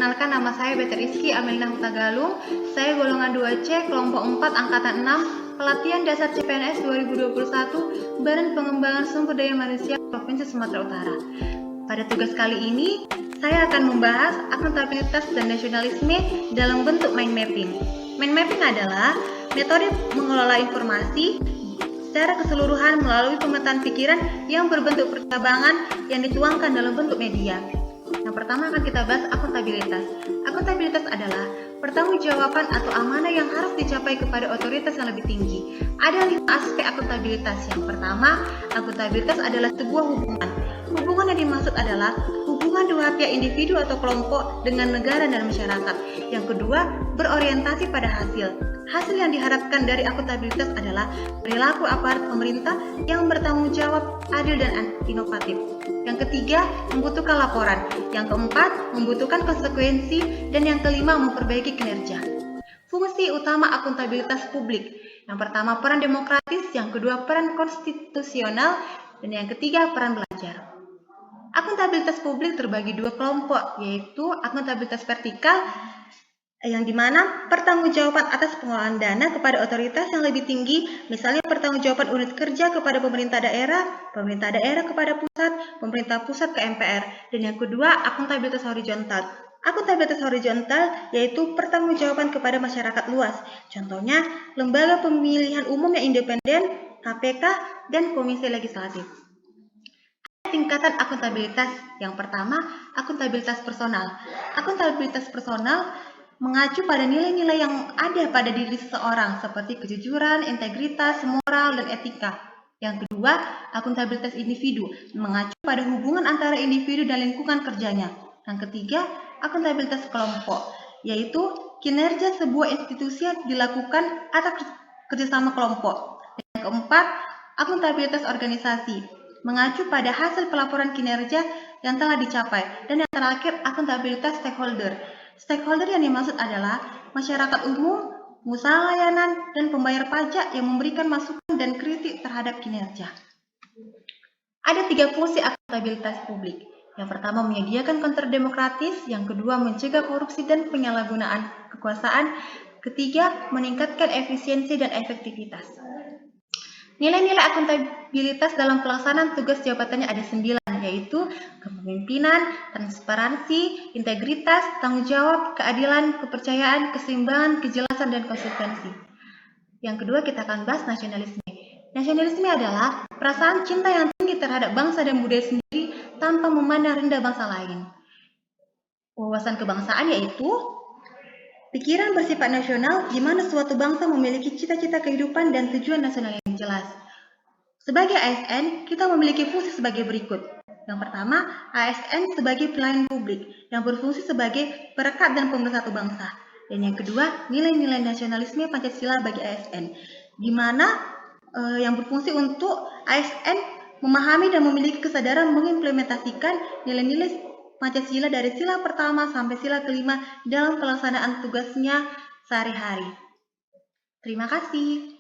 Perkenalkan, nama saya Betty Rizky Amelinah Hutagalung. Saya golongan 2C, kelompok 4, angkatan 6, pelatihan dasar CPNS 2021, Badan Pengembangan Sumber Daya Manusia Provinsi Sumatera Utara. Pada tugas kali ini, saya akan membahas akuntabilitas dan nasionalisme dalam bentuk mind mapping. Mind mapping adalah metode mengelola informasi secara keseluruhan melalui pemetaan pikiran yang berbentuk percabangan yang dituangkan dalam bentuk media. Yang pertama akan kita bahas akuntabilitas. Akuntabilitas adalah pertanggungjawaban atau amanah yang harus dicapai kepada otoritas yang lebih tinggi. Ada 5 aspek akuntabilitas. Yang pertama, akuntabilitas adalah sebuah hubungan. Hubungan yang dimaksud adalah hubungan dua pihak individu atau kelompok dengan negara dan masyarakat. Yang kedua, berorientasi pada hasil. Hasil yang diharapkan dari akuntabilitas adalah perilaku aparat pemerintah yang bertanggung jawab, adil, dan inovatif. Yang ketiga, membutuhkan laporan. Yang keempat, membutuhkan konsekuensi. Dan yang kelima, memperbaiki kinerja. Fungsi utama akuntabilitas publik. Yang pertama, peran demokratis. Yang kedua, peran konstitusional. Dan yang ketiga, peran belajar. Akuntabilitas publik terbagi dua kelompok, yaitu akuntabilitas vertikal, yang dimana pertanggungjawaban atas pengelolaan dana kepada otoritas yang lebih tinggi, misalnya pertanggungjawaban unit kerja kepada pemerintah daerah kepada pusat, pemerintah pusat ke MPR. Dan yang kedua, akuntabilitas horizontal. Akuntabilitas horizontal yaitu pertanggungjawaban kepada masyarakat luas. Contohnya, lembaga pemilihan umum yang independen, KPK, dan Komisi Legislatif. Tingkatan akuntabilitas. Yang pertama, akuntabilitas personal. Akuntabilitas personal mengacu pada nilai-nilai yang ada pada diri seseorang seperti kejujuran, integritas, moral, dan etika. Yang kedua, akuntabilitas individu mengacu pada hubungan antara individu dan lingkungan kerjanya. Yang ketiga, akuntabilitas kelompok, yaitu kinerja sebuah institusi yang dilakukan atas kerjasama kelompok. Yang keempat, akuntabilitas organisasi mengacu pada hasil pelaporan kinerja yang telah dicapai. Dan yang terakhir, akuntabilitas stakeholder. Stakeholder yang dimaksud adalah masyarakat umum, pengusaha layanan, dan pembayar pajak yang memberikan masukan dan kritik terhadap kinerja. Ada 3 fungsi akuntabilitas publik. Yang pertama, menyediakan kontrol demokratis. Yang kedua, mencegah korupsi dan penyalahgunaan kekuasaan. Ketiga, meningkatkan efisiensi dan efektivitas. Nilai-nilai akuntabilitas dalam pelaksanaan tugas jabatannya ada 9, yaitu kepemimpinan, transparansi, integritas, tanggung jawab, keadilan, kepercayaan, keseimbangan, kejelasan, dan konsistensi. Yang kedua, kita akan bahas nasionalisme. Nasionalisme adalah perasaan cinta yang tinggi terhadap bangsa dan budaya sendiri tanpa memandang rendah bangsa lain. Wawasan kebangsaan yaitu pikiran bersifat nasional di mana suatu bangsa memiliki cita-cita kehidupan dan tujuan nasional yang jelas. Sebagai ASN, kita memiliki fungsi sebagai berikut. Yang pertama, ASN sebagai pelayan publik yang berfungsi sebagai perekat dan pemersatu bangsa. Dan yang kedua, nilai-nilai nasionalisme Pancasila bagi ASN, di mana yang berfungsi untuk ASN memahami dan memiliki kesadaran mengimplementasikan nilai-nilai Pancasila dari sila pertama sampai sila kelima dalam pelaksanaan tugasnya sehari-hari. Terima kasih.